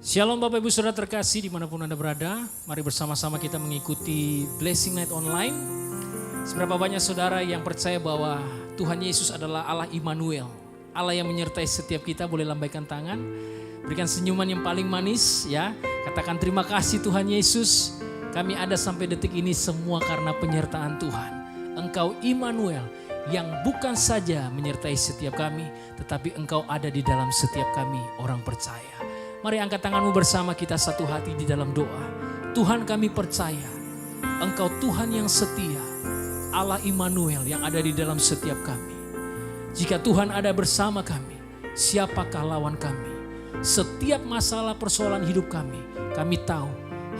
Shalom Bapak Ibu Saudara terkasih dimanapun Anda berada. Mari bersama-sama kita mengikuti Blessing Night Online. Seberapa banyak saudara yang percaya bahwa Tuhan Yesus adalah Allah Immanuel, Allah yang menyertai setiap kita. Boleh lambaikan tangan, berikan senyuman yang paling manis ya. Katakan terima kasih Tuhan Yesus. Kami ada sampai detik ini semua karena penyertaan Tuhan. Engkau Immanuel yang bukan saja menyertai setiap kami, tetapi Engkau ada di dalam setiap kami orang percaya. Mari angkat tanganmu bersama kita satu hati di dalam doa. Tuhan, kami percaya Engkau Tuhan yang setia, Allah Immanuel yang ada di dalam setiap kami. Jika Tuhan ada bersama kami, siapakah lawan kami? Setiap masalah persoalan hidup kami tahu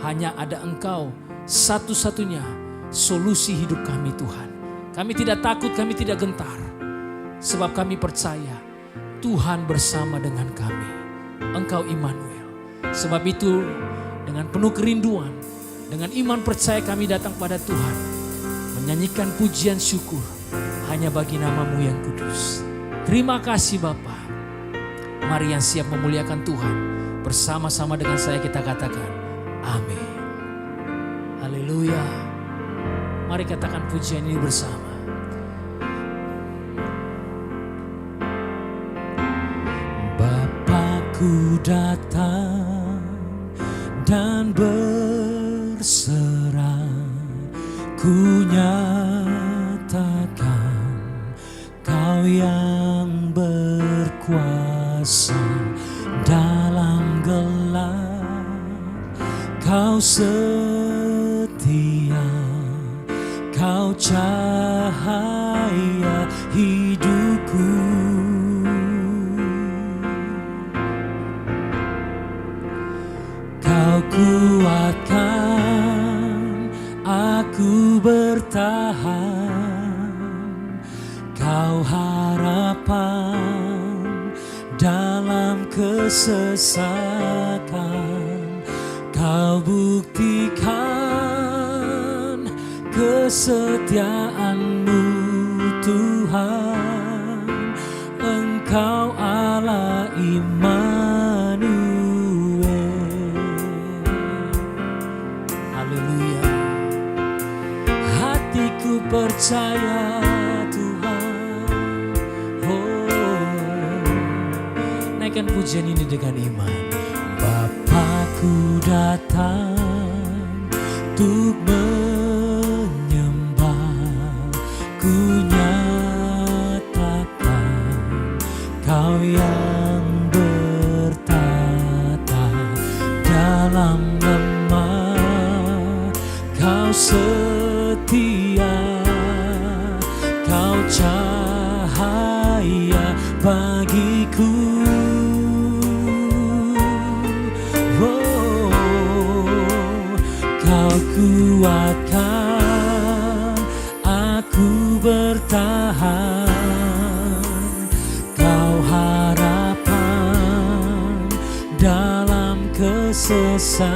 hanya ada Engkau satu-satunya solusi hidup kami Tuhan. Kami tidak takut, kami tidak gentar, sebab kami percaya Tuhan bersama dengan kami. Engkau Immanuel. Sebab itu dengan penuh kerinduan, dengan iman percaya kami datang pada Tuhan, menyanyikan pujian syukur hanya bagi nama-Mu yang kudus. Terima kasih Bapa. Mari yang siap memuliakan Tuhan, bersama-sama dengan saya kita katakan amin. Haleluya. Mari katakan pujian ini bersama. Ku datang dan berserah, ku nyatakan Kau yang berkuasa dalam gelap. Kau setia, Kau cahaya hidupku. Kuatkan aku bertahan, Kau harapan dalam kesesakan. Kau buktikan kesetiaan-Mu Tuhan. Engkau Allah Immanuel. Hatiku percaya Tuhan. Naikkan pujian ini dengan iman. Bapakku datang untuk menyembah. Ku nyatakan Kau yang bertata dalam lemah. Kau setia, Kau cahaya bagiku. Kau kuatkan aku bertahan. Kau harapan dalam kesesakan.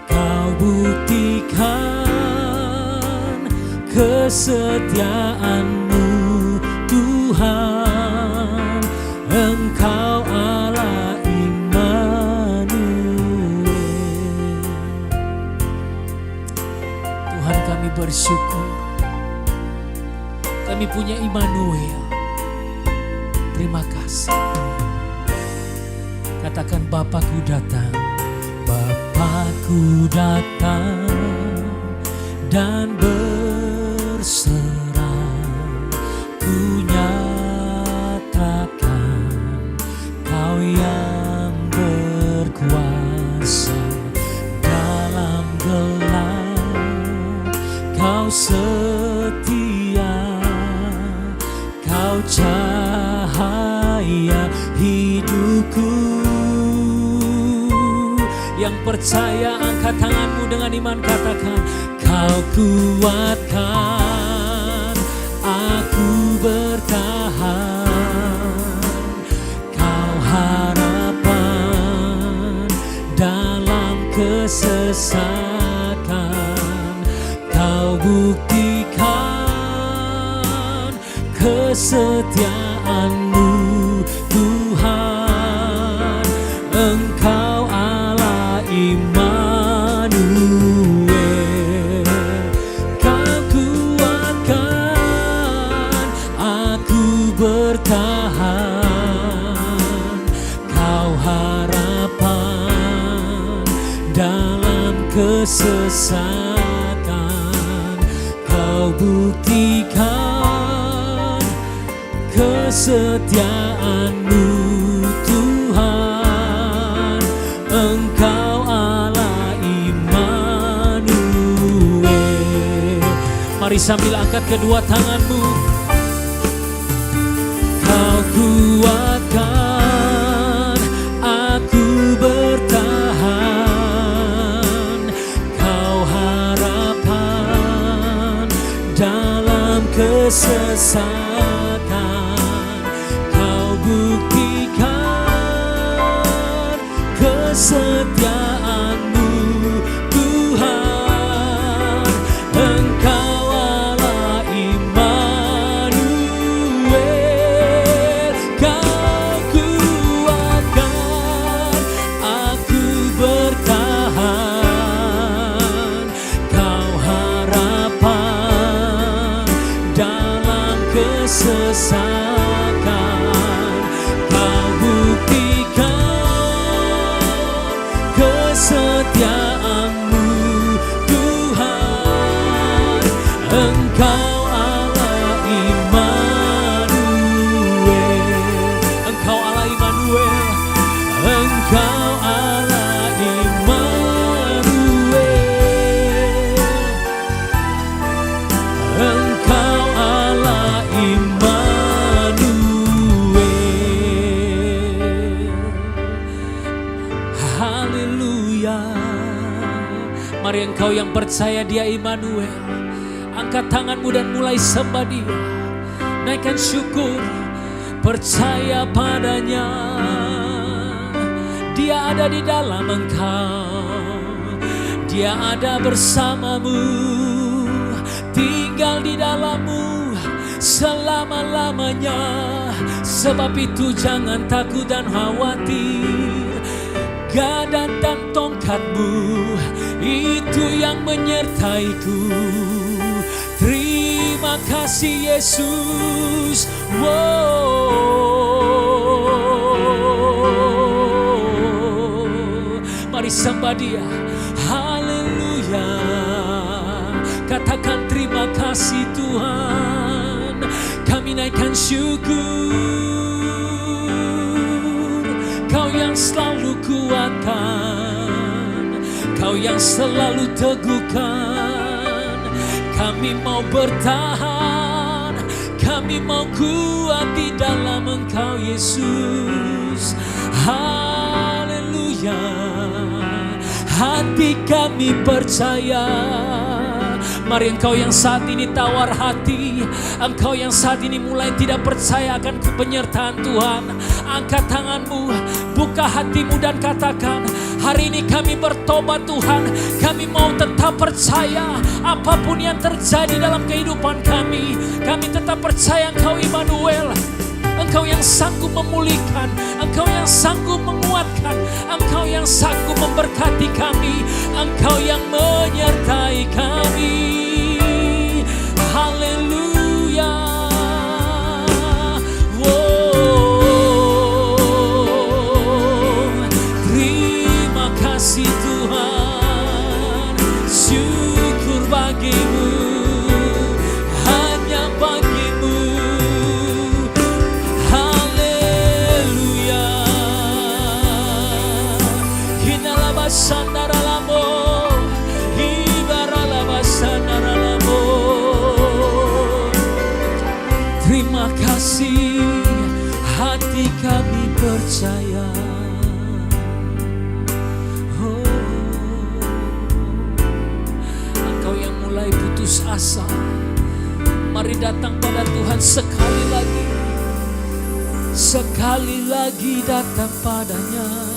Kau buktikan kesetiaan-Mu Tuhan. Engkau Allah Immanuel. Tuhan, kami bersyukur kami punya Immanuel. Terima kasih. Katakan Bapakku datang. Bapakku datang dan berserah, ku nyatakan Kau yang berkuasa dalam gelap. Kau setia, Kau cahaya hidupku. Yang percaya angkat tanganmu dengan iman, katakan Kau kuatkan aku bertahan. Kau harapan dalam kesesakan. Kau buktikan kesetiaan-Mu Tuhan, Engkau Allah Immanuel. Kau kuatkan aku bertahan, Kau harapan dalam kesesatan. Kau buktikan kesetiaan-Mu Tuhan, Engkau Allah Immanuel. Mari sambil angkat kedua tanganmu. Kau kuatkan aku bertahan, Kau harapan dalam kesesatan. Kau buktikan kesetiaan-Mu Tuhan, Engkau Allah Immanuel. Kau kuatkan aku bertahan, Kau harapan dalam kesesatan. Kau buktikan kesetiaan-Mu Tuhan, Engkau Allah Immanuel. Engkau Allah Immanuel, Engkau Allah Immanuel, Engkau Allah Immanuel. Haleluya. Mari engkau yang percaya Dia Immanuel, angkat tanganmu dan mulai sembah Dia. Naikkan syukur, percaya padanya. Dia ada di dalam engkau, Dia ada bersamamu, tinggal di dalammu selama-lamanya. Sebab itu jangan takut dan khawatir, gada dan tongkatmu itu yang menyertaiku. Terima kasih Yesus. Mari sembah Dia. Haleluya. Katakan terima kasih Tuhan. Kami naikkan syukur. Kau yang selalu kuatkan, Kau yang selalu teguhkan. Kami mau bertahan, kami mau kuat di dalam Engkau Yesus. Haleluya. Hati kami percaya. Mari engkau yang saat ini tawar hati, engkau yang saat ini mulai tidak percaya akan penyertaan Tuhan, angkat tanganmu, buka hatimu dan katakan, hari ini kami bertobat Tuhan. Kami mau tetap percaya apapun yang terjadi dalam kehidupan kami. Kami tetap percaya Engkau Immanuel, Engkau yang sanggup memulihkan, Engkau yang sanggup menguatkan, Engkau yang sanggup memberkati kami, Engkau yang menyertai kami. Haleluya. Terima kasih Tuhan, syukur bagimu, hanya bagimu. Haleluya. Hinalabasandaralamo, ibaralabasandaralamo. Terima kasih, hati kami percaya. Engkau yang mulai putus asa, mari datang pada Tuhan sekali lagi. Sekali lagi datang padanya,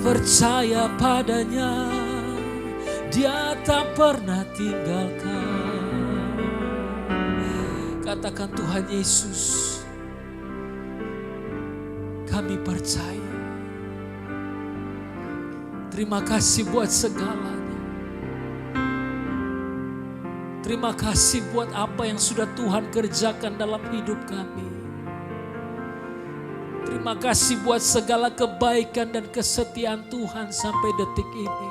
percaya padanya, Dia tak pernah tinggalkan. Katakan, Tuhan Yesus, kami percaya. Terima kasih buat segalanya. Terima kasih buat apa yang sudah Tuhan kerjakan dalam hidup kami. Terima kasih buat segala kebaikan dan kesetiaan Tuhan sampai detik ini.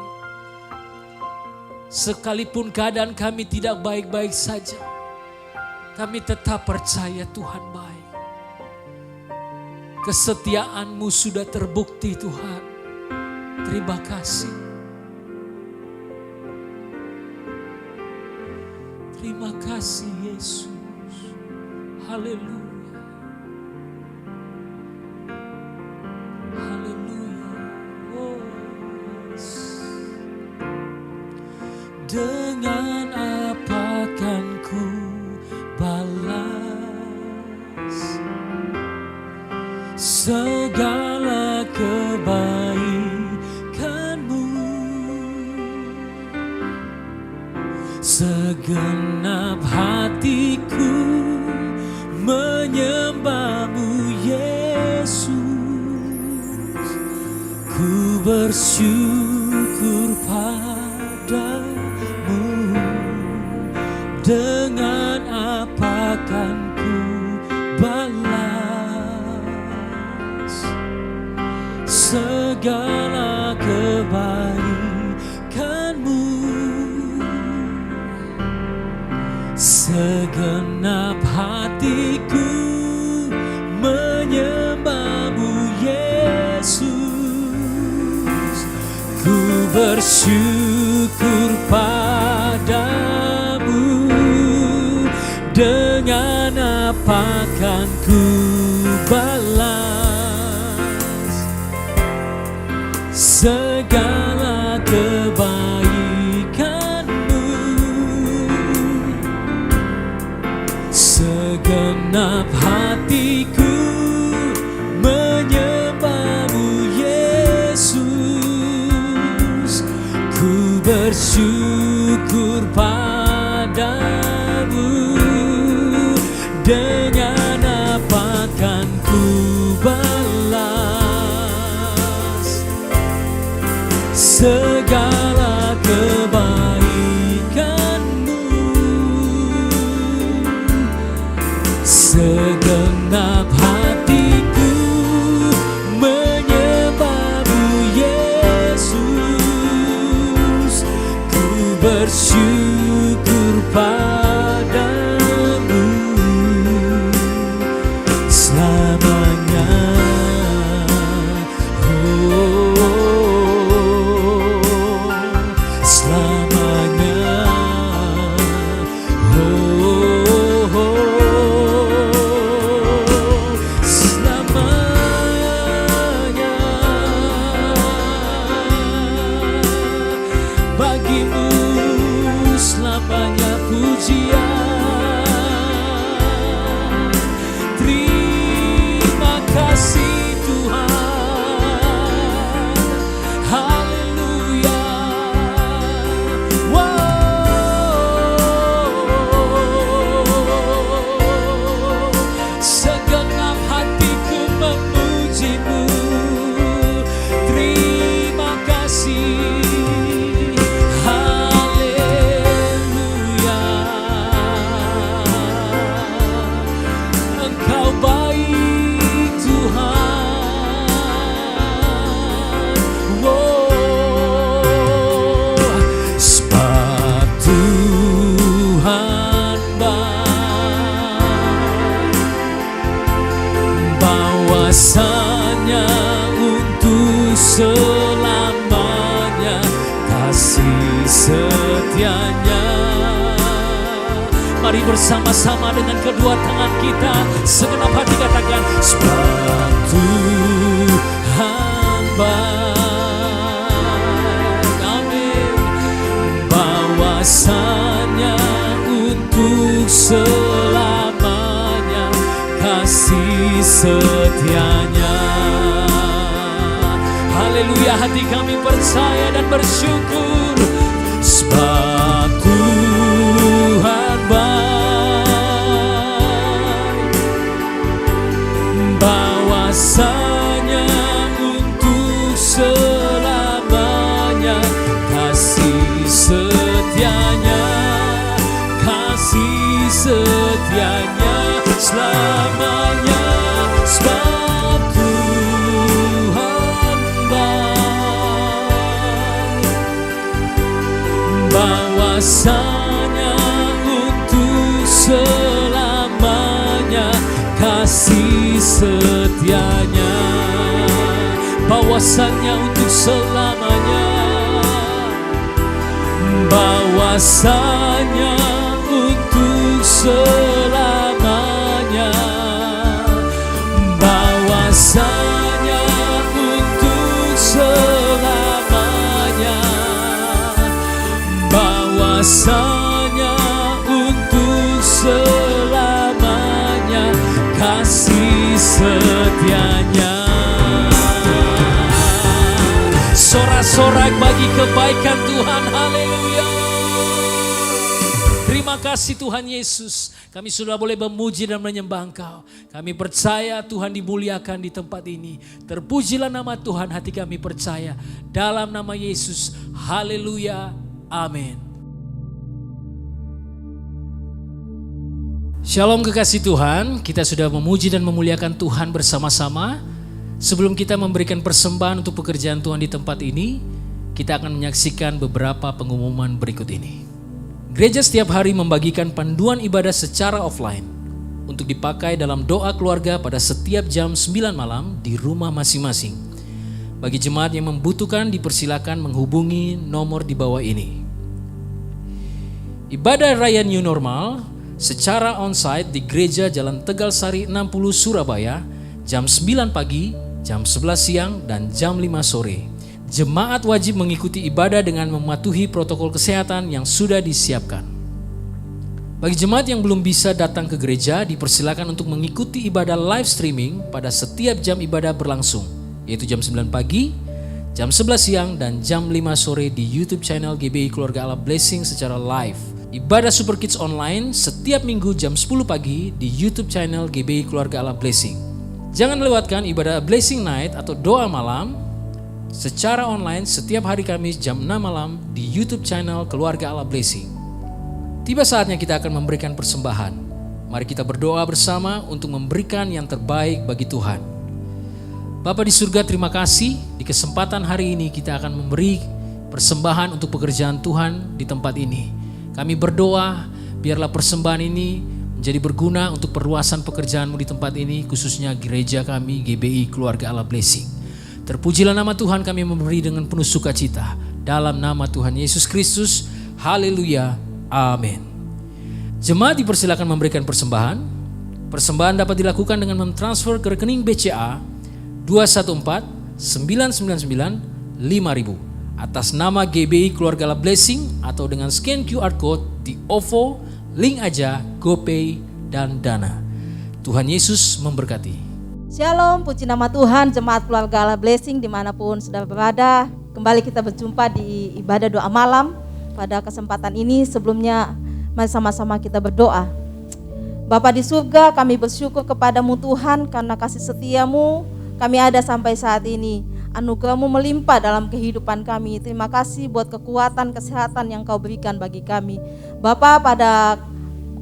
Sekalipun keadaan kami tidak baik-baik saja, kami tetap percaya Tuhan baik. Kesetiaan-Mu sudah terbukti Tuhan. Terima kasih. Terima kasih Yesus. Haleluya. Haleluya. Oh, yes. Dengan apa kan ku balas segala kebaikan-Mu? Segenap hatiku menyembah-Mu Yesus. Ku bersyukur padamu. Dengan apa kan ku balas segala kebaikan-Mu? Segenap hatiku menyembah-Mu Yesus. Ku bersyukur padamu. Dengan apa kan ku balas segala kebaikan-Mu? Segenap hatiku menyembah-Mu Yesus. Ku bersyukur padamu. Dengan apa kan ku balas segala kebaikan-Mu? Segenap hatiku menyembah-Mu Yesus. Ku bersyukur padamu selamanya. Oh, selamanya. Bagimu selamanya pujian. Terima kasih Tuhan. Haleluya. Wow. Segenap hatiku memuji-Mu. Terima kasih. Bahwasanya untuk selamanya kasih setianya. Mari bersama-sama dengan kedua tangan kita, segenap hati katakan, sebab Tuhan baik. Amin. Bahwasanya untuk selamanya kasih setianya. Haleluya, hati kami percaya dan bersyukur. Sebab Tuhan baik. setianya selamanya, sebab Tuhan baik. Bahwasanya untuk selamanya kasih setianya, bahwasanya untuk selamanya, bahwasanya untuk selamanya, bahwasanya untuk selamanya, bahwasanya untuk selamanya kasih setianya. Sorak-sorak bagi kebaikan Tuhan, haleluya. Terima kasih Tuhan Yesus, kami sudah boleh memuji dan menyembah Engkau. Kami percaya Tuhan dimuliakan di tempat ini. Terpujilah nama Tuhan, hati kami percaya. Dalam nama Yesus, haleluya, amin. Shalom kekasih Tuhan, kita sudah memuji dan memuliakan Tuhan bersama-sama. Sebelum kita memberikan persembahan untuk pekerjaan Tuhan di tempat ini, kita akan menyaksikan beberapa pengumuman berikut ini. Gereja setiap hari membagikan panduan ibadah secara offline untuk dipakai dalam doa keluarga pada setiap jam 9 malam di rumah masing-masing. Bagi jemaat yang membutuhkan, dipersilakan menghubungi nomor di bawah ini. Ibadah Raya New Normal secara onsite di Gereja Jalan Tegal Sari 60 Surabaya, jam 9 pagi, jam 11 siang, dan jam 5 sore. Jemaat wajib mengikuti ibadah dengan mematuhi protokol kesehatan yang sudah disiapkan. Bagi jemaat yang belum bisa datang ke gereja, dipersilakan untuk mengikuti ibadah live streaming pada setiap jam ibadah berlangsung, yaitu jam 9 pagi, jam 11 siang, dan jam 5 sore di YouTube channel GBI Keluarga Allah Blessing secara live. Ibadah Super Kids online setiap minggu jam 10 pagi di YouTube channel GBI Keluarga Allah Blessing. Jangan lewatkan ibadah Blessing Night atau doa malam secara online setiap hari Kamis jam 6 malam di YouTube channel Keluarga Allah Blessing. Tiba saatnya kita akan memberikan persembahan. Mari kita berdoa bersama untuk memberikan yang terbaik bagi Tuhan. Bapa di surga, terima kasih di kesempatan hari ini kita akan memberi persembahan untuk pekerjaan Tuhan di tempat ini. Kami berdoa biarlah persembahan ini menjadi berguna untuk perluasan pekerjaan-Mu di tempat ini, khususnya gereja kami GBI Keluarga Allah Blessing. Terpujilah nama Tuhan, kami memberi dengan penuh sukacita. Dalam nama Tuhan Yesus Kristus, haleluya, amin. Jemaat dipersilakan memberikan persembahan. Persembahan dapat dilakukan dengan mentransfer ke rekening BCA 214-999-5000 atas nama GBI Keluarga Allah Blessing, atau dengan scan QR Code di OVO, link aja, GoPay, dan Dana. Tuhan Yesus memberkati. Shalom, puji nama Tuhan, jemaat Keluarga Allah Blessing dimanapun sudah berada. Kembali kita berjumpa di ibadah doa malam. Pada kesempatan ini sebelumnya mari sama-sama kita berdoa. Bapa di surga, kami bersyukur kepadamu Tuhan karena kasih setiamu kami ada sampai saat ini. Anugerah-Mu melimpah dalam kehidupan kami. Terima kasih buat kekuatan, kesehatan yang Kau berikan bagi kami. Bapa, pada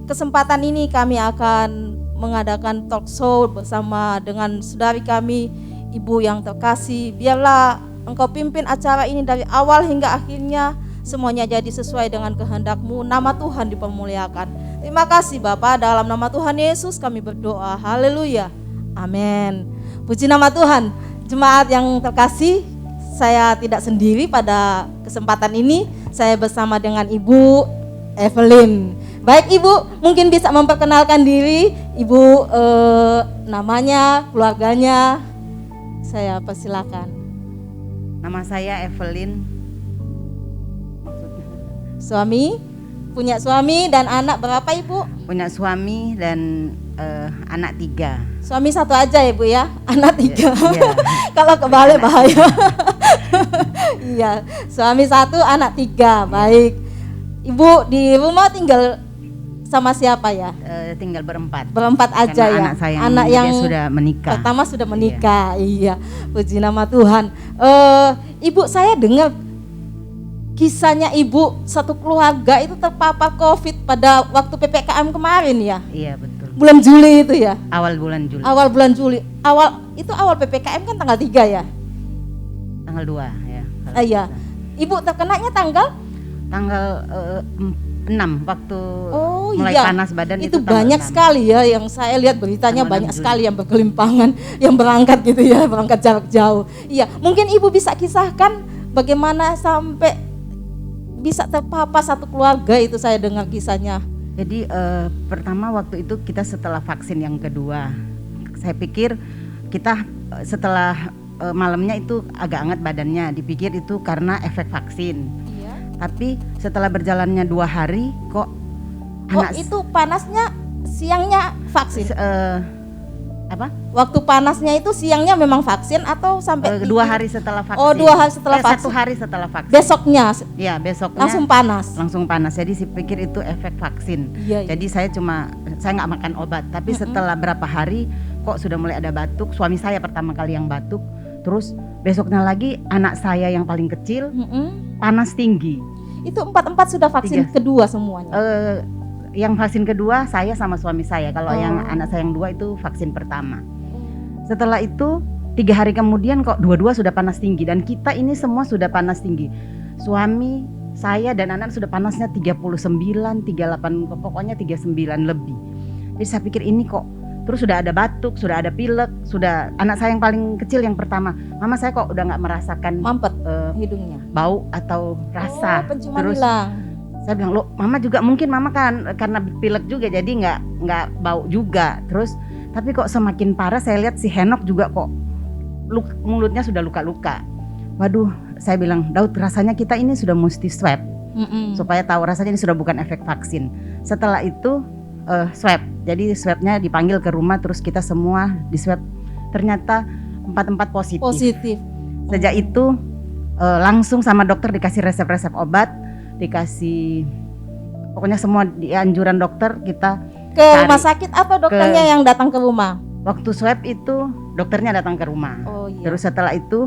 kesempatan ini kami akan mengadakan talk show bersama dengan saudari kami, Ibu yang terkasih. Biarlah Engkau pimpin acara ini dari awal hingga akhirnya, semuanya jadi sesuai dengan kehendak-Mu. Nama Tuhan dipermuliakan. Terima kasih Bapa, dalam nama Tuhan Yesus kami berdoa. Haleluya, amin. Puji nama Tuhan. Jemaat yang terkasih, saya tidak sendiri pada kesempatan ini. Saya bersama dengan Ibu Evelyn. Baik Ibu, mungkin bisa memperkenalkan diri. Ibu namanya, keluarganya, saya persilakan. Nama saya Evelyn. Suami, punya suami dan anak berapa Ibu? Punya suami dan anak 3. Suami 1 aja Ibu ya, anak 3. Iya. Kalau kebalik bahaya. Iya, suami 1, anak 3. Baik. Ibu di rumah tinggal sama siapa ya? Tinggal berempat. Berempat aja. Karena ya. Anak yang sudah menikah. Pertama sudah menikah. Iya. Puji nama Tuhan. Ibu, saya dengar kisahnya ibu satu keluarga itu terpapar COVID pada waktu PPKM kemarin ya? Iya betul. Bulan Juli itu ya? Awal bulan Juli. Awal bulan Juli. Awal PPKM kan tanggal 3 ya? Tanggal 2 ya. Iya. Ibu terkenanya tanggal 6 waktu mulai iya. panas badan itu tanggal banyak 6. sekali ya yang saya lihat beritanya, Tanggal banyak 6 Juli. sekali yang berkelimpangan yang berangkat gitu ya, berangkat jarak jauh. Iya, mungkin ibu bisa kisahkan bagaimana sampai bisa terpapar satu keluarga itu, saya dengar kisahnya. Jadi pertama waktu itu kita setelah vaksin yang kedua, saya pikir kita setelah malamnya itu agak hangat badannya, dipikir itu karena efek vaksin. Iya. Tapi setelah berjalannya 2 hari kok Itu panasnya siangnya vaksin? Apa? Waktu panasnya itu siangnya memang vaksin atau sampai 2 hari setelah vaksin. Oh, 2 hari setelah vaksin. 1 hari setelah vaksin. Besoknya Ya, besoknya langsung panas. langsung panas. Jadi saya pikir itu efek vaksin. Iya, iya. Jadi saya nggak makan obat. Tapi setelah berapa hari kok sudah mulai ada batuk. Suami saya pertama kali yang batuk. Terus besoknya lagi anak saya yang paling kecil panas tinggi. Itu 4 sudah vaksin 3. kedua semuanya. Yang vaksin kedua saya sama suami saya. Kalau Oh. yang anak saya yang 2 itu vaksin pertama. Setelah itu 3 hari kemudian kok dua-dua sudah panas tinggi. Dan kita ini semua sudah panas tinggi. Suami, saya dan anak sudah panasnya 39, 38, pokoknya 39 lebih. Jadi saya pikir ini kok. Terus sudah ada batuk, sudah ada pilek, sudah anak saya yang paling kecil yang pertama. Mama saya kok udah nggak merasakan Mampet hidungnya. bau atau rasa. Penciuman Terus hilang. saya bilang, loh mama juga mungkin mama kan karena pilek juga jadi nggak bau juga. Terus tapi kok semakin parah saya lihat si Henok juga kok mulutnya sudah luka-luka. Waduh, saya bilang Daud rasanya kita ini sudah mesti swab supaya tahu rasanya ini sudah bukan efek vaksin. Setelah itu swab, jadi swabnya dipanggil ke rumah terus kita semua di swab, ternyata 4 positif. Sejak itu langsung sama dokter dikasih resep-resep obat, dikasih pokoknya semua anjuran dokter kita Ke rumah sakit atau dokternya yang datang ke rumah? Waktu swab itu dokternya datang ke rumah. Oh iya. Terus setelah itu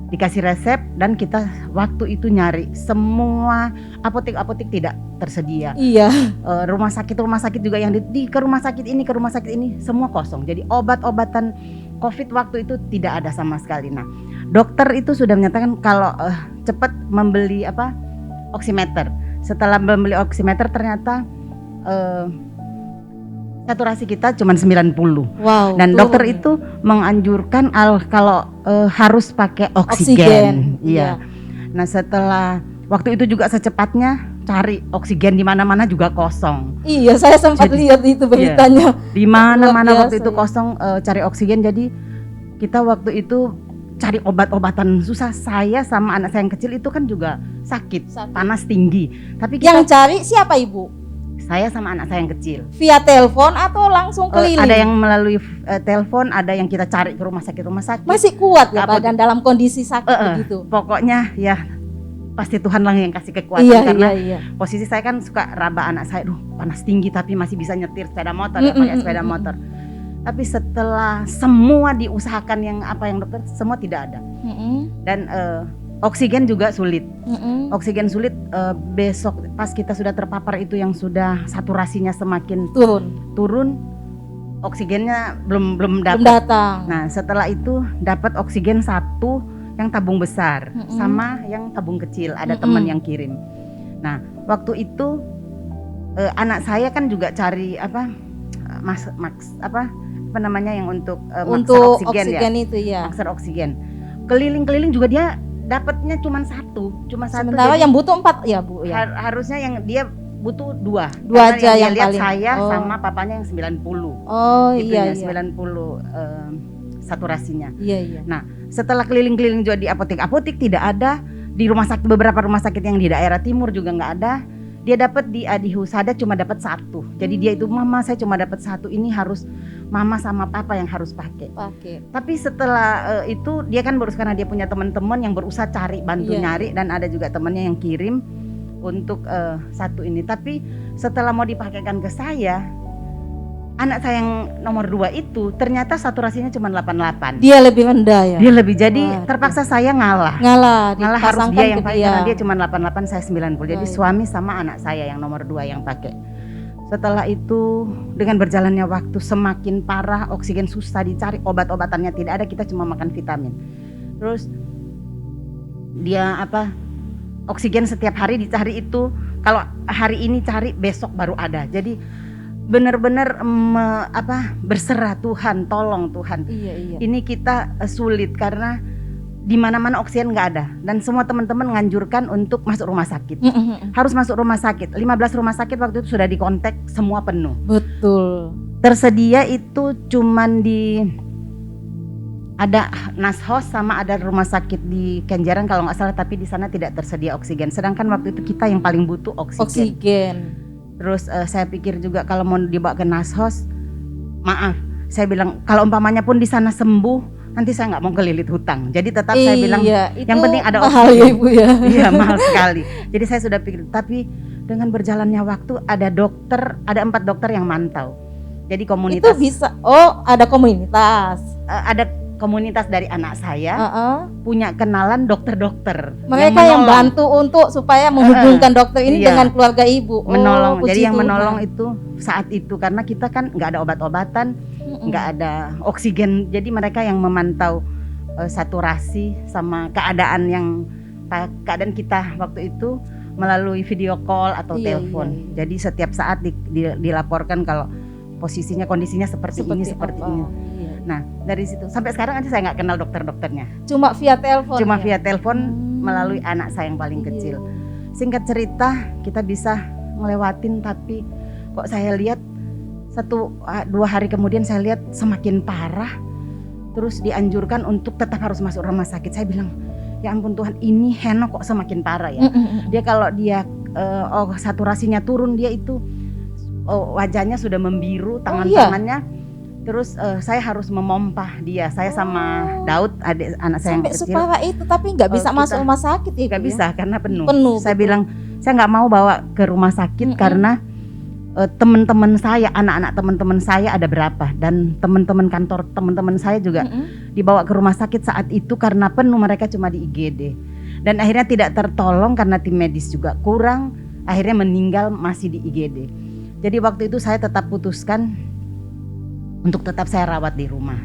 dikasih resep dan kita waktu itu nyari semua apotek tidak tersedia. Iya. Rumah sakit juga yang ke rumah sakit ini semua kosong. Jadi obat-obatan COVID waktu itu tidak ada sama sekali. Nah, dokter itu sudah menyatakan kalau cepat membeli oximeter. Setelah membeli oximeter ternyata saturasi kita cuma 90. Wow. Dan turun. dokter itu menganjurkan kalau harus pakai oksigen. Iya. Nah, setelah waktu itu juga secepatnya cari oksigen di mana-mana juga kosong. Iya, saya sempat lihat itu beritanya. Di mana-mana Luar waktu biasa, itu kosong cari oksigen. Jadi kita waktu itu cari obat-obatan susah. Saya sama anak saya yang kecil itu kan juga sakit. Panas tinggi. Tapi kita, Yang cari siapa ibu? saya sama anak saya yang kecil. Via telepon atau langsung keliling? Ada yang melalui telepon, ada yang kita cari ke rumah sakit. Masih kuat ya badan dalam kondisi sakit begitu. Pokoknya ya pasti Tuhan lah yang kasih kekuatan karena posisi saya kan suka raba anak saya, panas tinggi tapi masih bisa nyetir sepeda motor, pakai sepeda motor. Tapi setelah semua diusahakan yang dokter semua tidak ada. Dan oksigen juga sulit. Oksigen sulit. Besok pas kita sudah terpapar itu yang sudah saturasinya semakin turun, oksigennya belum datang. Nah, setelah itu dapat oksigen 1 yang tabung besar sama yang tabung kecil, ada teman yang kirim. Nah, waktu itu anak saya kan juga cari yang untuk oksigen ya. Itu ya. Makser oksigen. Keliling-keliling juga dia dapatnya cuma satu. Sementara yang butuh 4 ya Bu ya. Harusnya yang dia butuh 2. Dua aja yang lihat paling. saya sama papanya yang 90. Oh Itunya, iya. 90 saturasinya. Iya. Nah, setelah keliling-keliling juga di apotek tidak ada, di rumah sakit beberapa rumah sakit yang di daerah timur juga nggak ada. Dia dapat di Adi Husada cuma dapat 1. Jadi dia itu, mama saya cuma dapat 1, ini harus mama sama papa yang harus pakai. Tapi setelah itu dia kan karena dia punya teman-teman yang berusaha bantu nyari, dan ada juga temannya yang kirim untuk 1 ini. Tapi setelah mau dipakaikan ke saya, anak saya yang nomor 2 itu ternyata saturasinya cuma 88. Dia lebih rendah ya. Dia lebih, jadi Wah, terpaksa saya ngalah ngalah harus dipasangkan dia yang ke pakai karena dia cuma 88, saya 90. Jadi Baik. suami sama anak saya yang nomor 2 yang pakai. Setelah itu dengan berjalannya waktu semakin parah, oksigen susah dicari, obat-obatannya tidak ada, kita cuma makan vitamin. Terus dia oksigen setiap hari dicari, itu kalau hari ini cari besok baru ada. Jadi benar-benar berserah, Tuhan tolong Tuhan. Iya. Ini kita sulit karena di mana-mana oksigen nggak ada, dan semua teman-teman nganjurkan untuk masuk rumah sakit. Harus masuk rumah sakit. 15 rumah sakit waktu itu sudah dikontak, semua penuh. Betul. Tersedia itu cuman ada Nashos sama ada rumah sakit di Kenjeran kalau nggak salah, tapi di sana tidak tersedia oksigen. Sedangkan waktu itu kita yang paling butuh oksigen. Terus saya pikir juga kalau mau dibawa ke Nashos, maaf, saya bilang kalau umpamanya pun di sana sembuh, nanti saya nggak mau kelilit hutang. Jadi tetap saya bilang yang penting ada mahal oksigen. Ya Ibu ya. Iya, mahal sekali. Jadi saya sudah pikir, tapi dengan berjalannya waktu ada 4 dokter yang mantau. Jadi komunitas. Itu bisa. Ada komunitas. Ada komunitas dari anak saya punya kenalan dokter-dokter. Mereka yang bantu untuk supaya menghubungkan dokter ini dengan keluarga Ibu. Menolong. Jadi yang Tuhan. menolong itu saat itu karena kita kan nggak ada obat-obatan, nggak ada oksigen. Jadi mereka yang memantau saturasi sama keadaan kita waktu itu melalui video call atau telepon. Jadi setiap saat dilaporkan kalau posisinya, kondisinya seperti ini. Nah dari situ sampai sekarang aja saya nggak kenal dokter-dokternya. Cuma via telepon. Via telepon melalui anak saya yang paling kecil. Singkat cerita kita bisa ngelewatin, tapi kok saya lihat 1-2 hari kemudian saya lihat semakin parah. Terus dianjurkan untuk tetap harus masuk rumah sakit. Saya bilang, ya ampun Tuhan, ini Heno kok semakin parah ya. Dia kalau saturasinya turun, dia itu wajahnya sudah membiru, tangannya. Terus saya harus memompah dia. Saya sama Daud, anak saya yang kecil. Sampai separah itu, tapi nggak bisa masuk rumah sakit ya? Nggak bisa karena penuh. Saya betul. bilang saya nggak mau bawa ke rumah sakit karena teman-teman saya, anak-anak teman-teman saya ada berapa, dan teman-teman kantor teman-teman saya juga dibawa ke rumah sakit saat itu karena penuh, mereka cuma di IGD. Dan akhirnya tidak tertolong karena tim medis juga kurang, akhirnya meninggal masih di IGD. Jadi waktu itu saya tetap putuskan untuk tetap saya rawat di rumah.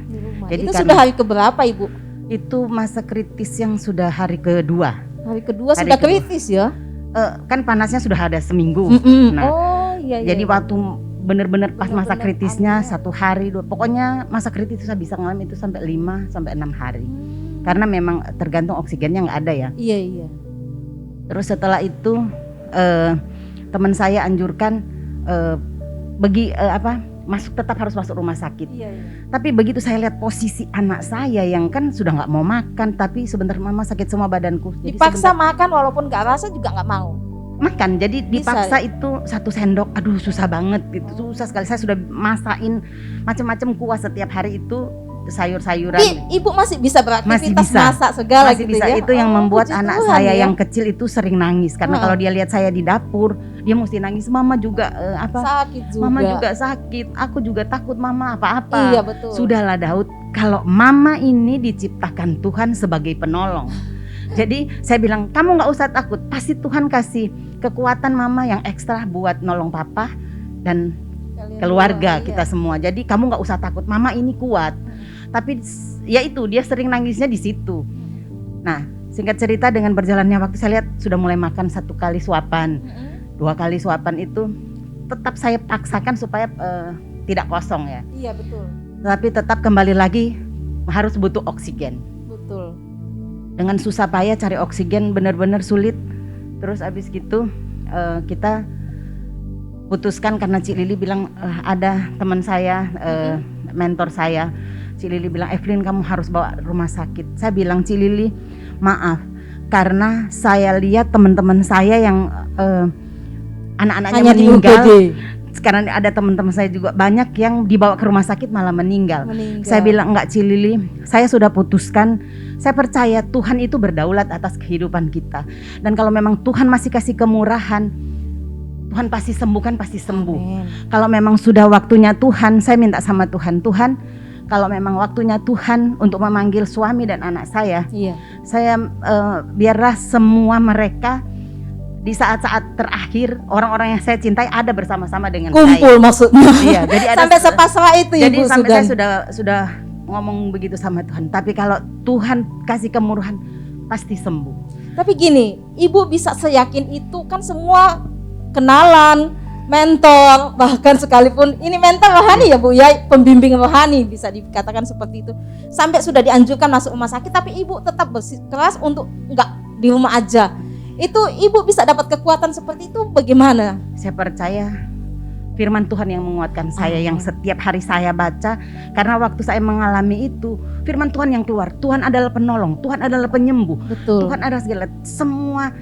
Jadi itu sudah hari keberapa Ibu? Itu masa kritis yang sudah hari kedua. Hari kedua sudah kritis ya? Kan panasnya sudah ada seminggu. Iya. Jadi waktu benar-benar pas masa kritisnya 1 hari, 2, pokoknya masa kritis saya bisa ngalamin itu sampai 5 sampai 6 hari. Karena memang tergantung oksigennya nggak ada ya. Iya. Terus setelah itu teman saya anjurkan tetap harus masuk rumah sakit. Iya. Tapi begitu saya lihat posisi anak saya yang kan sudah nggak mau makan, tapi sebentar mama sakit semua badanku. Jadi dipaksa makan walaupun nggak rasa juga nggak mau. Makan, jadi dipaksa itu 1 sendok, aduh susah banget gitu, susah sekali. Saya sudah masain macam-macam kuah setiap hari itu, sayur-sayuran. Ibu masih bisa beraktivitas masak segala masih gitu bisa. ya? Itu yang membuat anak saya yang kecil itu sering nangis karena kalau dia lihat saya di dapur, dia mesti nangis. Mama juga sakit juga. Mama juga sakit. Aku juga takut mama apa-apa. Iya betul. Sudahlah Daud, kalau mama ini diciptakan Tuhan sebagai penolong. Jadi saya bilang, kamu gak usah takut, pasti Tuhan kasih kekuatan mama yang ekstra buat nolong papa dan keluarga kita semua. Jadi kamu gak usah takut, mama ini kuat. Tapi ya itu, dia sering nangisnya di situ. Nah singkat cerita dengan berjalannya waktu saya lihat sudah mulai makan 1 kali suapan, 2 kali suapan itu tetap saya paksakan supaya tidak kosong ya. Iya betul. Tapi tetap kembali lagi harus butuh oksigen. Betul. Dengan susah payah cari oksigen benar-benar sulit. Terus abis gitu kita putuskan karena Cik Lili bilang ada teman saya, mentor saya, Cik Lili bilang, Evelyn kamu harus bawa rumah sakit. Saya bilang, Cik Lili maaf karena saya lihat teman-teman saya yang anak-anaknya meninggal. Sekarang ada teman-teman saya juga banyak yang dibawa ke rumah sakit malah meninggal. Saya bilang enggak Cik Lili, saya sudah putuskan, saya percaya Tuhan itu berdaulat atas kehidupan kita. Dan kalau memang Tuhan masih kasih kemurahan, Tuhan pasti sembuhkan, pasti sembuh. Amin. Kalau memang sudah waktunya Tuhan, saya minta sama Tuhan, Tuhan, kalau memang waktunya Tuhan untuk memanggil suami dan anak saya, Iya. saya biarlah semua mereka di saat-saat terakhir, orang-orang yang saya cintai ada bersama-sama dengan Kumpul saya. maksudnya. Iya, jadi ada Sampai sepasrah itu jadi Ibu sampai sudah. saya sudah ngomong begitu sama Tuhan. Tapi kalau Tuhan kasih kemurahan, pasti sembuh. Tapi gini, Ibu bisa seyakin itu kan semua kenalan, mentor, bahkan sekalipun ini mentor rohani ya Bu ya, pembimbing rohani bisa dikatakan seperti itu. Sampai sudah dianjurkan masuk rumah sakit, tapi Ibu tetap bersikeras untuk enggak di rumah aja. Itu Ibu bisa dapat kekuatan seperti itu bagaimana? Saya percaya firman Tuhan yang menguatkan saya, yang setiap hari saya baca. Karena waktu saya mengalami itu, firman Tuhan yang keluar, Tuhan adalah penolong, Tuhan adalah penyembuh, Betul. Tuhan adalah segala. Semua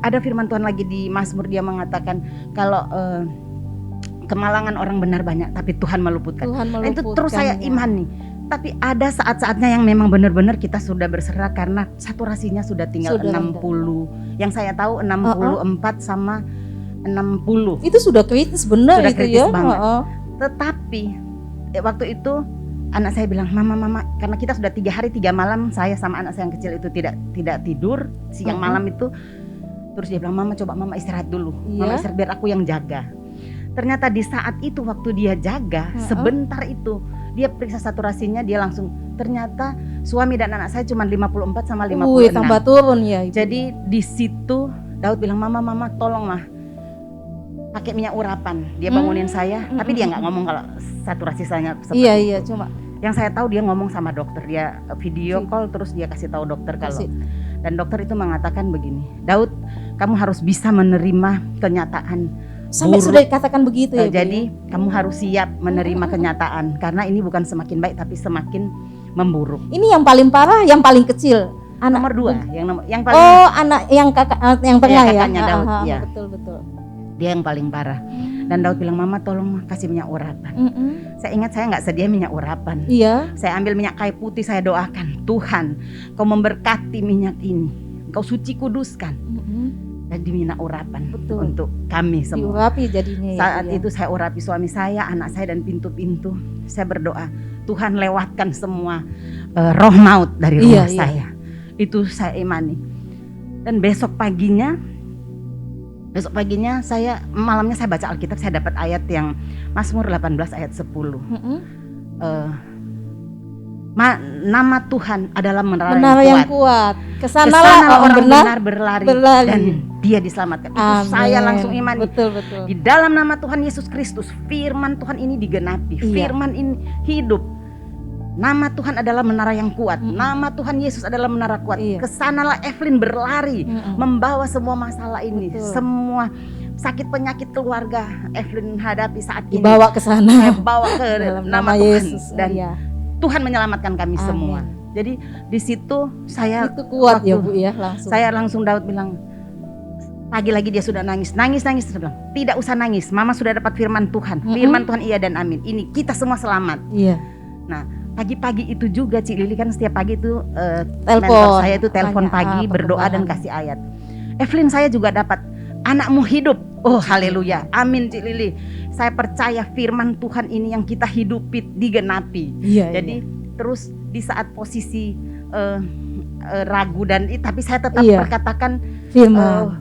ada firman Tuhan lagi di Mazmur, dia mengatakan kalau kemalangan orang benar banyak, tapi Tuhan meluputkan. Tuhan Nah, itu meluputkan, terus saya ya. imani. Tapi ada saat-saatnya yang memang benar-benar kita sudah berserah karena saturasinya sudah tinggal Sudah 60. Yang saya tahu 64 sama 60. Itu sudah kritis benar Sudah itu kritis ya. banget. Heeh. Tetapi waktu itu anak saya bilang, mama, karena kita sudah 3 hari 3 malam, saya sama anak saya yang kecil itu tidak tidur siang malam itu. Terus dia bilang, mama coba mama istirahat dulu, mama Iya. istirahat biar aku yang jaga. Ternyata di saat itu waktu dia jaga, sebentar itu dia periksa saturasinya, dia langsung ternyata suami dan anak saya cuma 54 sama 56. Tambah turun ya Ibu. Jadi di situ Daud bilang, mama tolong mah pakai minyak urapan. Dia bangunin saya, tapi dia nggak ngomong kalau saturasi saya seperti itu. Iya, cuma Yang saya tahu dia ngomong sama dokter, dia video call terus dia kasih tahu dokter kalau. Dan dokter itu mengatakan begini, Daud, kamu harus bisa menerima kenyataan sampai buruk. sudah dikatakan begitu ya Bu, Jadi ya? kamu harus siap menerima kenyataan karena ini bukan semakin baik tapi semakin memburuk. Ini yang paling parah, yang paling kecil. Anak Nomor 2, yang paling Oh, anak yang kakak yang tengah ya. kakaknya Daud, ya. Betul. dia yang paling parah. Dan Daud bilang, mama tolong kasih minyak urapan. Saya ingat saya nggak sedia minyak urapan. Iya. Saya ambil minyak kayu putih, saya doakan, Tuhan, Kau memberkati minyak ini, Kau suci kuduskan, dan di minyak urapan. Betul. Untuk kami semua. Diurapi jadinya ya. Saat Bu, ya. itu saya urapi suami saya, anak saya dan pintu-pintu. Saya berdoa, Tuhan lewatkan semua roh maut dari rumah Iya. saya. Itu saya imani. Dan besok paginya malamnya saya baca Alkitab, saya dapat ayat yang Mazmur 18 ayat 10. Nama Tuhan adalah menara yang kuat. Kesanalah orang benar berlari berlari. dan dia diselamatkan. Itu Amin. saya langsung imani. Betul. Di dalam nama Tuhan Yesus Kristus, firman Tuhan ini digenapi. Iya. Firman ini hidup. Nama Tuhan adalah menara yang kuat. Nama Tuhan Yesus adalah menara kuat. Iya. Kesanalah Evelyn berlari, membawa semua masalah ini, Betul. semua sakit penyakit keluarga Evelyn hadapi saat ini. Dibawa ke sana. Saya bawa ke Dalam nama Tuhan Yesus. dan Iya. Tuhan menyelamatkan kami Amin. semua. Jadi di situ saya Itu kuat ya waktu Bu ya langsung. saya langsung Daud bilang, pagi lagi dia sudah nangis. Saya bilang, tidak usah nangis, mama sudah dapat firman Tuhan. Firman Tuhan iya dan amin. Ini kita semua selamat. Iya. Nah pagi-pagi itu juga Cik Lili kan setiap pagi itu Telepon. mentor saya itu telepon Tanya, pagi berdoa dan perkembangan. kasih ayat. Evelyn saya juga dapat, anakmu hidup. Oh haleluya, amin Cik Lili. Saya percaya firman Tuhan ini yang kita hidupi digenapi. Iya. Jadi terus di saat posisi ragu dan tapi saya tetap Iya. perkatakan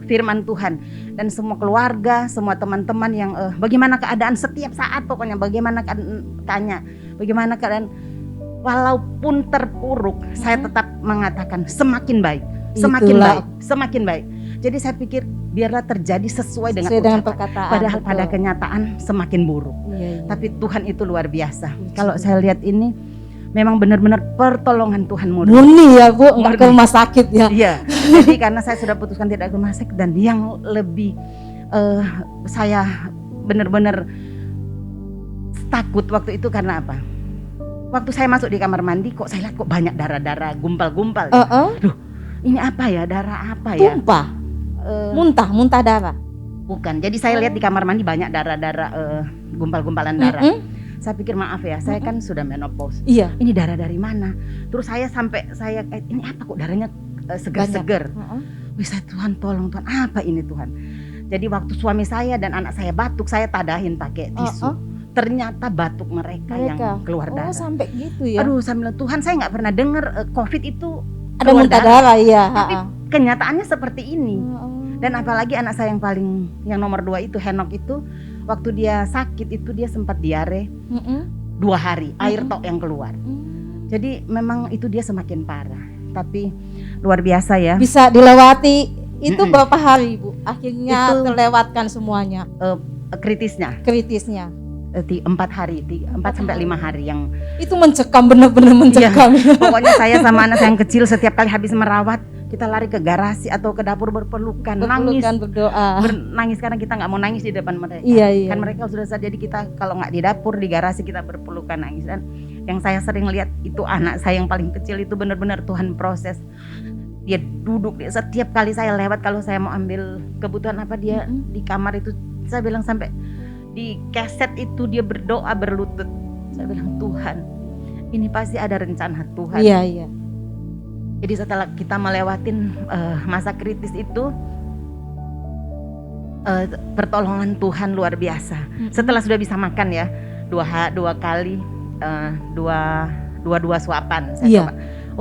firman Tuhan. Dan semua keluarga, semua teman-teman yang bagaimana keadaan setiap saat, pokoknya bagaimana tanya bagaimana keadaan, walaupun terpuruk saya tetap mengatakan semakin baik, Itulah. semakin baik. Jadi saya pikir biarlah terjadi sesuai dengan dengan ucapan. perkataan. Padahal pada betul. kenyataan semakin buruk. Iya. Tapi Tuhan itu luar biasa. Kalau saya lihat ini memang benar-benar pertolongan Tuhan murni. Murni ya Bu, nggak ke Murni. rumah sakit ya. Iya. Jadi karena saya sudah putuskan tidak ke rumah sakit, dan yang lebih saya benar-benar takut waktu itu karena apa? Waktu saya masuk di kamar mandi, kok saya lihat kok banyak darah-darah, gumpal-gumpal. Duh, ini apa ya? Darah apa ya? Tumpah, muntah darah. Bukan. Jadi saya lihat di kamar mandi banyak darah-darah, gumpal-gumpalan darah. Saya pikir maaf ya, saya kan sudah menopause. Iya. Ini darah dari mana? Terus saya ini apa kok darahnya segar-segar? Wih, saya Tuhan tolong Tuhan, apa ini Tuhan? Jadi waktu suami saya dan anak saya batuk, saya tadahin pakai tisu. Ternyata batuk mereka yang keluar darah. Sampai gitu ya. Aduh, saya bilang Tuhan, saya nggak pernah dengar COVID itu ada muntah darah ya. Tapi kenyataannya seperti ini. Dan apalagi anak saya yang nomor 2 itu, Henok itu, waktu dia sakit itu dia sempat diare 2 hari, air tok yang keluar. Jadi memang itu dia semakin parah. Tapi luar biasa ya. Bisa dilewati itu berapa hari Bu? Akhirnya itu, terlewatkan semuanya. Kritisnya. 4 hari, 4 sampai 5 hari yang itu mencekam, benar-benar mencekam. Iya, pokoknya saya sama anak saya yang kecil setiap kali habis merawat kita lari ke garasi atau ke dapur berpelukan, nangis, berdoa, nangis karena kita nggak mau nangis di depan mereka. Iya. Kan mereka sudah sadar, jadi kita kalau nggak di dapur, di garasi kita berpelukan nangis. Dan yang saya sering lihat itu anak saya yang paling kecil itu benar-benar Tuhan proses. Dia duduk, setiap kali saya lewat kalau saya mau ambil kebutuhan apa dia di kamar itu, saya bilang sampai di keset itu dia berdoa berlutut. Saya bilang Tuhan, ini pasti ada rencana Tuhan. Iya. Jadi setelah kita melewatin masa kritis itu, pertolongan Tuhan luar biasa. Setelah sudah bisa makan ya, dua kali, dua suapan. Saya coba,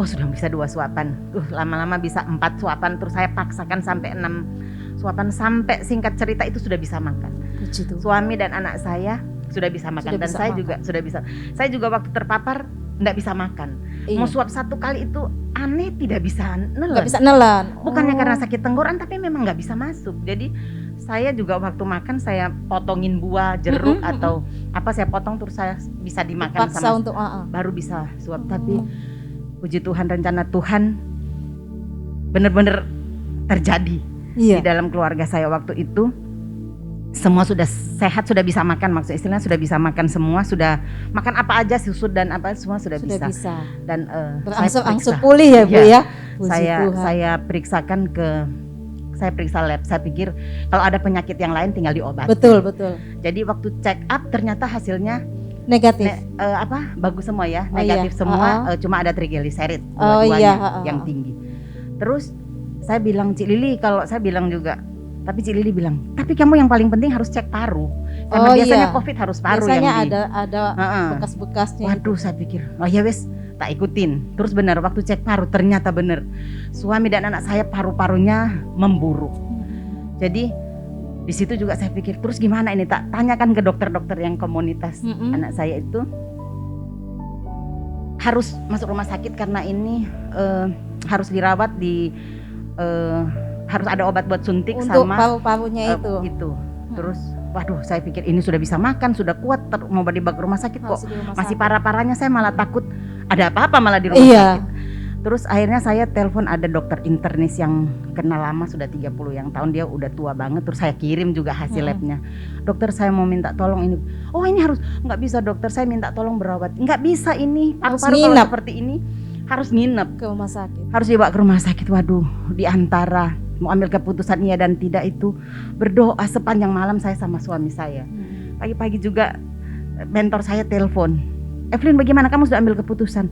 sudah bisa 2 suapan. Lama-lama bisa 4 suapan. Terus saya paksakan sampai 6 suapan, sampai singkat cerita itu sudah bisa makan. Suami dan anak saya sudah bisa makan, dan saya juga sudah bisa. Saya juga waktu terpapar nggak bisa makan. Mau suap 1 kali itu aneh, tidak bisa nelan. Bukannya karena sakit tenggorokan, tapi memang nggak bisa masuk. Jadi saya juga waktu makan saya potongin buah, jeruk atau apa, saya potong terus saya bisa dimakan paksa sama untuk baru bisa suap. Tapi puji Tuhan, rencana Tuhan benar-benar terjadi di dalam keluarga saya waktu itu. Semua sudah sehat, sudah bisa makan, maksud istilahnya sudah bisa makan semua, sudah makan apa aja, susu dan apa semua sudah bisa. Dan berangsur-angsur pulih ya Bu ya. Saya periksa lab, saya pikir kalau ada penyakit yang lain tinggal diobati. Betul. Jadi waktu check up ternyata hasilnya negatif. Bagus semua ya, negatif semua, cuma ada triglycerid dua-duanya yang tinggi. Terus saya bilang Cik Lili, kalau saya bilang juga, tapi Cik Lili bilang, tapi kamu yang paling penting harus cek paru. Karena biasanya COVID harus paru. Biasanya ada bekas-bekasnya. Waduh, saya pikir, ya wes, tak ikutin. Terus benar, waktu cek paru ternyata benar. Suami dan anak saya paru-parunya memburuk. Jadi di situ juga saya pikir, terus gimana ini? Tak tanyakan ke dokter-dokter yang komunitas. Anak saya itu harus masuk rumah sakit karena ini harus dirawat di harus ada obat buat suntik untuk sama paru-parunya itu. Terus waduh, saya pikir ini sudah bisa makan, sudah kuat, mau dibawa ke rumah sakit kok masih parah-parahnya. Saya malah takut ada apa-apa malah di rumah sakit. Terus akhirnya saya telepon, ada dokter internis yang kenal lama, sudah 30 yang tahun, dia udah tua banget. Terus saya kirim juga hasil labnya. Dokter, saya mau minta tolong ini. Oh ini harus, nggak bisa dokter, saya minta tolong berobat. Nggak bisa ini, paru-paru kalau seperti ini harus nginep ke rumah sakit. Harus dibawa ke rumah sakit. Waduh, di antara mau ambil keputusan iya dan tidak itu, berdoa sepanjang malam saya sama suami saya. Pagi-pagi juga mentor saya telepon, Evelyn, bagaimana kamu sudah ambil keputusan?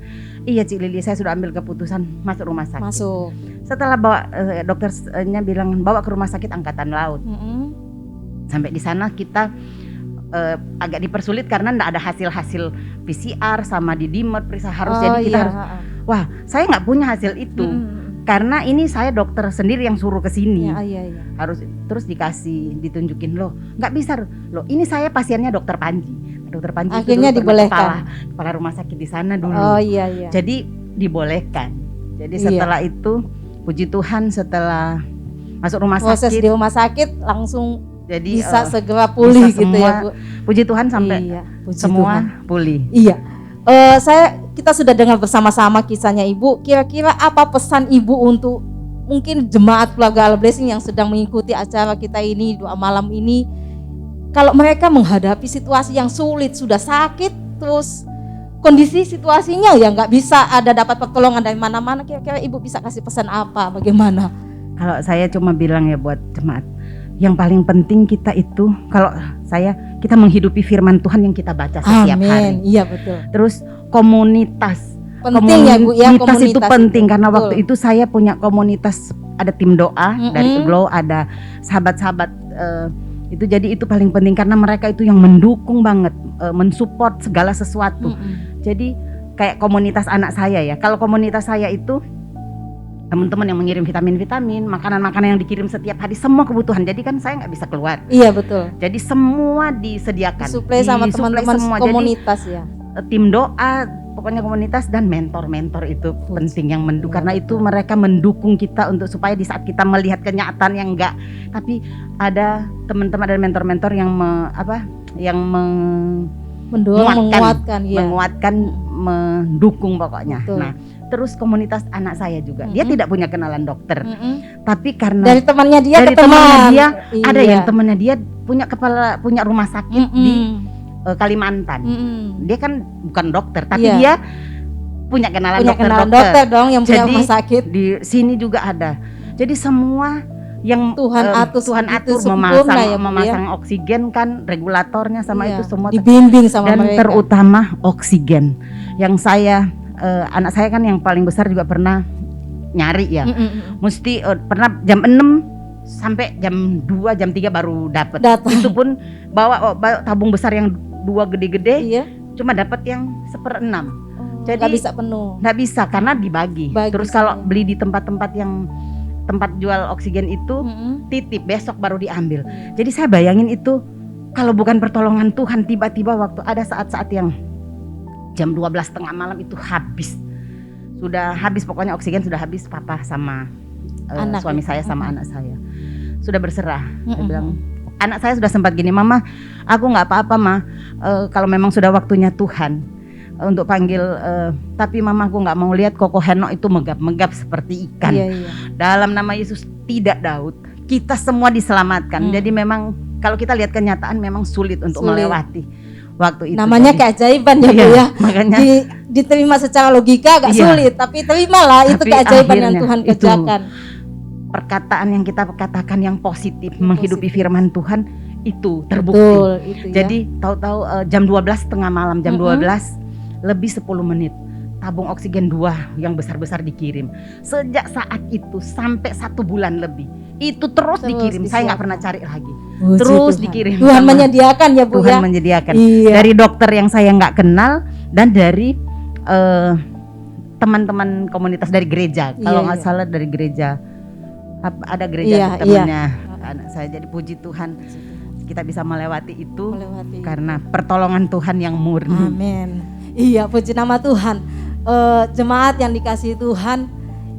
Iya Cik Lili, saya sudah ambil keputusan masuk rumah sakit. Setelah bawa, dokternya bilang bawa ke rumah sakit Angkatan Laut. Sampai di sana kita agak dipersulit karena enggak ada hasil-hasil PCR sama di dimer periksa harus. Jadi kita harus, wah saya nggak punya hasil itu. Karena ini saya dokter sendiri yang suruh ke sini. Harus terus ditunjukin, loh nggak bisa loh, ini saya pasiennya dokter Panji. Dokter Panji akhirnya itu dibolehkan. Kepala rumah sakit di sana dulu. Jadi dibolehkan. Jadi setelah itu puji Tuhan, setelah masuk rumah proses sakit, di rumah sakit langsung jadi bisa segera pulih gitu semua, ya Bu. Puji Tuhan sampai semua pulih. Kita sudah dengar bersama-sama kisahnya Ibu. Kira-kira apa pesan Ibu untuk mungkin jemaat keluarga Allah Blessing yang sedang mengikuti acara kita ini, doa malam ini, kalau mereka menghadapi situasi yang sulit, sudah sakit, terus kondisi situasinya ya nggak bisa ada dapat pertolongan dari mana-mana, kira-kira Ibu bisa kasih pesan apa, bagaimana? Kalau saya cuma bilang ya buat jemaat, yang paling penting kita itu, kalau kita menghidupi firman Tuhan yang kita baca setiap hari. Iya betul. Terus komunitas Penting ya Bu ya, komunitas itu penting karena betul. waktu itu saya punya komunitas, ada tim doa dari Glow, ada sahabat-sahabat itu, jadi itu paling penting karena mereka itu yang mendukung banget, mensupport segala sesuatu. Jadi kayak komunitas anak saya ya, kalau komunitas saya itu teman-teman yang mengirim vitamin-vitamin, makanan-makanan yang dikirim setiap hari, semua kebutuhan. Jadi kan saya nggak bisa keluar. Iya betul. Jadi semua disediakan. Disuplai sama teman-teman komunitas. Jadi, ya. Tim doa, pokoknya komunitas dan mentor-mentor itu penting yang mendukung. Karena itu mereka mendukung kita untuk supaya di saat kita melihat kenyataan yang enggak, tapi ada teman-teman, ada mentor-mentor yang menguatkan, mendukung pokoknya. Betul. Nah, terus komunitas anak saya juga, dia tidak punya kenalan dokter, tapi karena dari temannya dia dari ke teman dia, ada yang temannya dia punya rumah sakit di Kalimantan. Dia kan bukan dokter, tapi dia punya kenalan dokter dong yang punya rumah sakit. Di sini juga ada. Jadi semua yang Tuhan atur memasang oksigen kan, regulatornya sama itu semua dibimbing sama dan mereka. Terutama oksigen yang saya anak saya kan yang paling besar juga pernah nyari ya, mesti pernah jam 6 sampai jam 2 jam 3 baru dapat. Itu pun bawa tabung besar yang 2 gede-gede, cuma dapat yang 1/6. Jadi nggak bisa penuh, nggak bisa karena dibagi. Terus kalau beli di tempat-tempat yang tempat jual oksigen itu titip, besok baru diambil. Jadi saya bayangin itu kalau bukan pertolongan Tuhan, tiba-tiba waktu ada saat-saat yang jam 12 tengah malam itu sudah habis pokoknya oksigen sudah habis, papa sama suami saya sama anak saya sudah berserah. Saya bilang, anak saya sudah sempat gini, mama aku nggak apa-apa kalau memang sudah waktunya Tuhan untuk panggil, tapi mama aku nggak mau lihat Koko Henok itu megap-megap seperti ikan. Dalam nama Yesus, tidak Daud, kita semua diselamatkan. Jadi memang kalau kita lihat kenyataan memang sulit untuk melewati waktu itu. Namanya keajaiban ya Bu ya. Makanya diterima secara logika agak sulit, tapi terimalah itu keajaiban yang Tuhan kerjakan. Perkataan yang kita katakan yang positif, menghidupi firman Tuhan itu terbukti. Betul, itu jadi tahu-tahu jam 12 tengah malam, jam 12 lebih 10 menit tabung oksigen 2 yang besar-besar dikirim. Sejak saat itu sampai 1 bulan lebih itu terus dikirim. Saya nggak pernah cari lagi. Terus dikirim. Tuhan menyediakan ya Bu Tuhan ya. menyediakan. Dari dokter yang saya nggak kenal dan dari teman-teman komunitas dari gereja. Kalau nggak salah dari gereja, ada gereja temannya anak saya. Jadi puji Tuhan kita bisa melewati itu karena pertolongan Tuhan yang murni. Amin. Iya, puji nama Tuhan. Jemaat yang dikasihi Tuhan,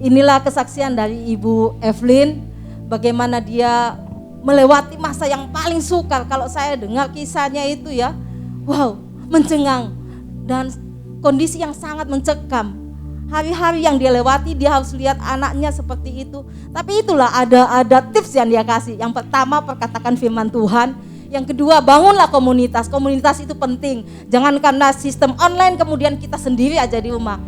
inilah kesaksian dari Ibu Evelyn, bagaimana dia melewati masa yang paling sukar. Kalau saya dengar kisahnya itu ya, wow, mencengang dan kondisi yang sangat mencekam. Hari-hari yang dia lewati, dia harus lihat anaknya seperti itu. Tapi itulah ada tips yang dia kasih. Yang pertama, perkatakan firman Tuhan. Yang kedua, bangunlah komunitas. Komunitas itu penting. Jangan karena sistem online kemudian kita sendiri aja di rumah.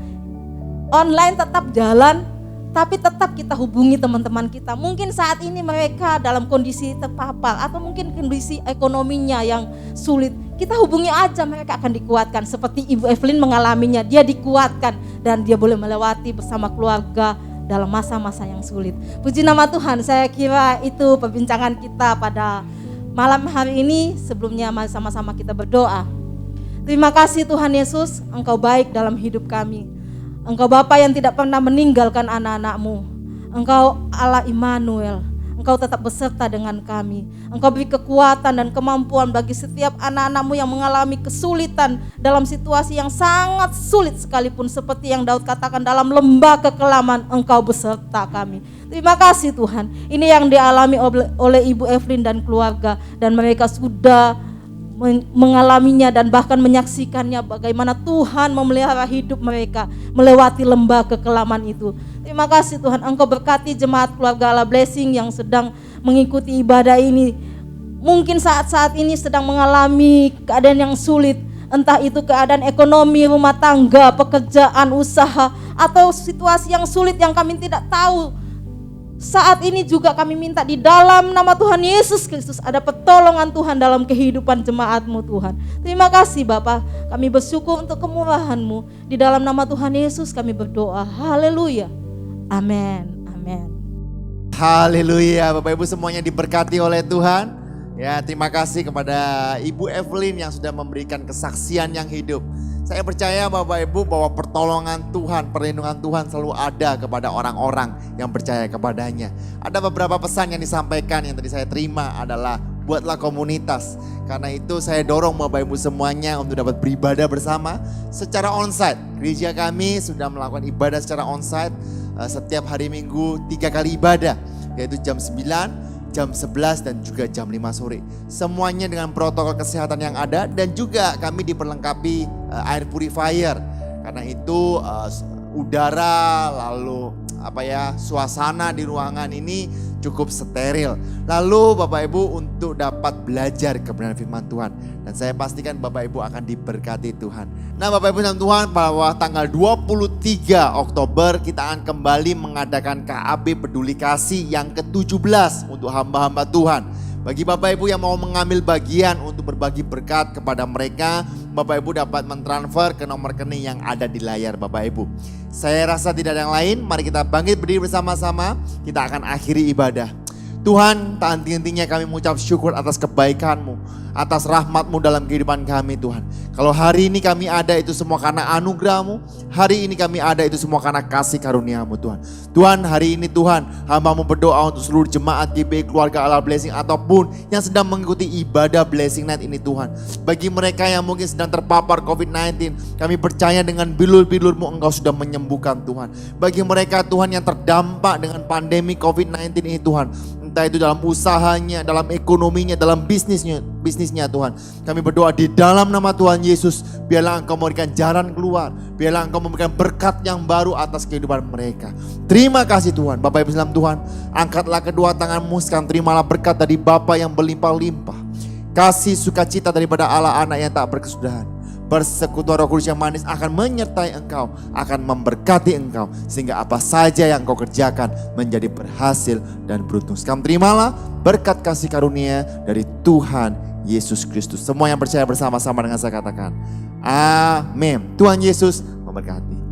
Online tetap jalan, tapi tetap kita hubungi teman-teman kita. Mungkin saat ini mereka dalam kondisi terpapar atau mungkin kondisi ekonominya yang sulit. Kita hubungi aja, mereka akan dikuatkan. Seperti Ibu Evelyn mengalaminya, dia dikuatkan dan dia boleh melewati bersama keluarga dalam masa-masa yang sulit. Puji nama Tuhan, saya kira itu perbincangan kita pada malam hari ini. Sebelumnya mari sama-sama kita berdoa. Terima kasih Tuhan Yesus, Engkau baik dalam hidup kami. Engkau Bapa yang tidak pernah meninggalkan anak-anak-Mu. Engkau Allah Immanuel. Engkau tetap beserta dengan kami. Engkau beri kekuatan dan kemampuan bagi setiap anak-anak-Mu yang mengalami kesulitan dalam situasi yang sangat sulit sekalipun, seperti yang Daud katakan, dalam lembah kekelaman Engkau beserta kami. Terima kasih Tuhan. Ini yang dialami oleh Ibu Evelyn dan keluarga, dan mereka sudah mengalaminya dan bahkan menyaksikannya bagaimana Tuhan memelihara hidup mereka melewati lembah kekelaman itu. Terima kasih Tuhan, Engkau berkati jemaat keluarga Allah Blessing yang sedang mengikuti ibadah ini. Mungkin saat-saat ini sedang mengalami keadaan yang sulit, entah itu keadaan ekonomi, rumah tangga, pekerjaan, usaha, atau situasi yang sulit yang kami tidak tahu. Saat ini juga kami minta di dalam nama Tuhan Yesus Kristus ada pertolongan Tuhan dalam kehidupan jemaat-Mu Tuhan. Terima kasih Bapak, Kami bersyukur untuk kemurahan-Mu. Di dalam nama Tuhan Yesus kami berdoa. Haleluya. Amin. Amin. Haleluya, Bapak Ibu semuanya diberkati oleh Tuhan. Ya, terima kasih kepada Ibu Evelyn yang sudah memberikan kesaksian yang hidup. Saya percaya Bapak Ibu bahwa pertolongan Tuhan, perlindungan Tuhan selalu ada kepada orang-orang yang percaya kepadanya. Ada beberapa pesan yang disampaikan yang tadi saya terima adalah buatlah komunitas. Karena itu saya dorong Bapak Ibu semuanya untuk dapat beribadah bersama secara onsite. Gereja kami sudah melakukan ibadah secara onsite setiap hari Minggu 3 kali ibadah, yaitu jam 9, jam 11 dan juga jam 5 sore. Semuanya dengan protokol kesehatan yang ada dan juga kami diperlengkapi air purifier. Karena itu udara lalu suasana di ruangan ini cukup steril. Lalu Bapak Ibu untuk dapat belajar kebenaran firman Tuhan. Dan saya pastikan Bapak Ibu akan diberkati Tuhan. Nah Bapak Ibu dan Tuhan, bahwa tanggal 23 Oktober kita akan kembali mengadakan KAB Peduli Kasih yang ke-17 untuk hamba-hamba Tuhan. Bagi Bapak Ibu yang mau mengambil bagian untuk berbagi berkat kepada mereka, Bapak Ibu dapat mentransfer ke nomor rekening yang ada di layar Bapak Ibu. Saya rasa tidak ada yang lain, mari kita bangkit berdiri bersama-sama, kita akan akhiri ibadah. Tuhan, tak henti-hentinya kami mengucap syukur atas kebaikan-Mu, atas rahmat-Mu dalam kehidupan kami Tuhan. Kalau hari ini kami ada itu semua karena anugerah-Mu, hari ini kami ada itu semua karena kasih karunia-Mu Tuhan. Tuhan, hari ini Tuhan, hamba-Mu berdoa untuk seluruh jemaat GBI Keluarga Allah Blessing ataupun yang sedang mengikuti ibadah Blessing Night ini Tuhan. Bagi mereka yang mungkin sedang terpapar COVID-19, kami percaya dengan bilur-bilur-Mu Engkau sudah menyembuhkan Tuhan. Bagi mereka Tuhan yang terdampak dengan pandemi COVID-19 ini Tuhan, entah itu dalam usahanya, dalam ekonominya, dalam bisnisnya Tuhan. Kami berdoa di dalam nama Tuhan Yesus, biarlah Engkau memberikan jalan keluar, biarlah Engkau memberikan berkat yang baru atas kehidupan mereka. Terima kasih Tuhan. Bapak Ibu dalam Tuhan, angkatlah kedua tanganmu sekarang, terimalah berkat dari Bapa yang berlimpah-limpah. Kasih sukacita daripada Allah anak yang tak berkesudahan. Persekutuan Roh Kudus yang manis akan menyertai engkau, akan memberkati engkau, sehingga apa saja yang engkau kerjakan menjadi berhasil dan beruntung. Sekarang terimalah berkat kasih karunia dari Tuhan Yesus Kristus. Semua yang percaya bersama-sama dengan saya katakan, amin. Tuhan Yesus memberkati.